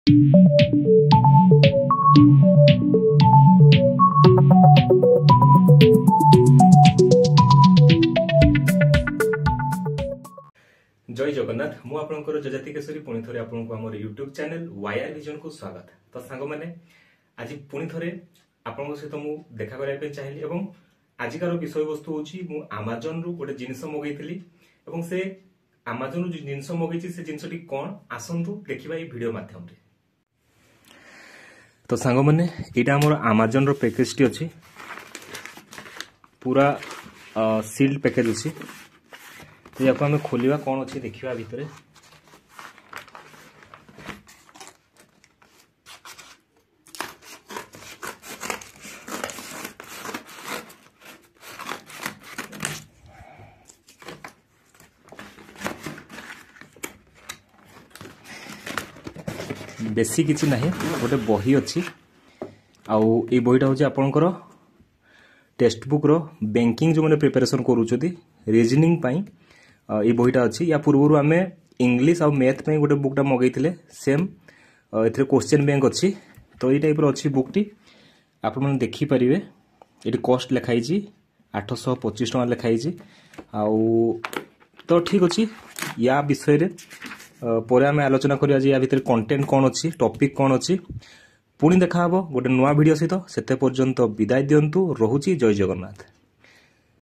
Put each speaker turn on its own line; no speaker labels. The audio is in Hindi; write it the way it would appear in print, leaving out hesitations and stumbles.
जय जगन्नाथ मु आपनकर जजाति केशरी पुणी थोरे आपनको हमर YouTube चैनल वायर विजन को स्वागत। तो सांग माने आज पुणी थोरे आपनक सहित मु देखा करबा पे चाहिली एवं आजिकार विषय वस्तु होची मु Amazon रु गोटे जिंस मगैथिली एवं से Amazon रु जिंस मगैछि से जिंसटी कोन आसंतु देखिबा ए वीडियो माध्यम रे। तो सांग माने एटा हमर Amazon रो पैकेज टी अछि पूरा सील्ड पैकेज अछि। तो या आम खोलिया कौन अच्छी देखा भितर बेसी किसी ना गोटे बही अच्छी आउ ये बहीटा हूँ आपणकर टेक्स्ट बुक रो बैंकिंग जो मैंने प्रिपरेशन करूँ रीजनिंग ये बहीटा अच्छी। या पूर्व आम इंग्लिश और मैथ पे गोटे बुकटा मगैले सेम ए क्वेश्चन बैंक अच्छी। तो ये टाइप अच्छी बुकटी आप देखिपारे ये कॉस्ट लिखाई 825 टका लिखाई आउ। तो ठीक अच्छी या विषय पर आम आलोचना करिया या भितर कंटेंट कौन अच्छी टॉपिक कौन अच्छी पुणी देखा गोटे नुआ वीडियो सहित। सेते पर्यंत विदाय दियंतु रहुची। जय जगन्नाथ।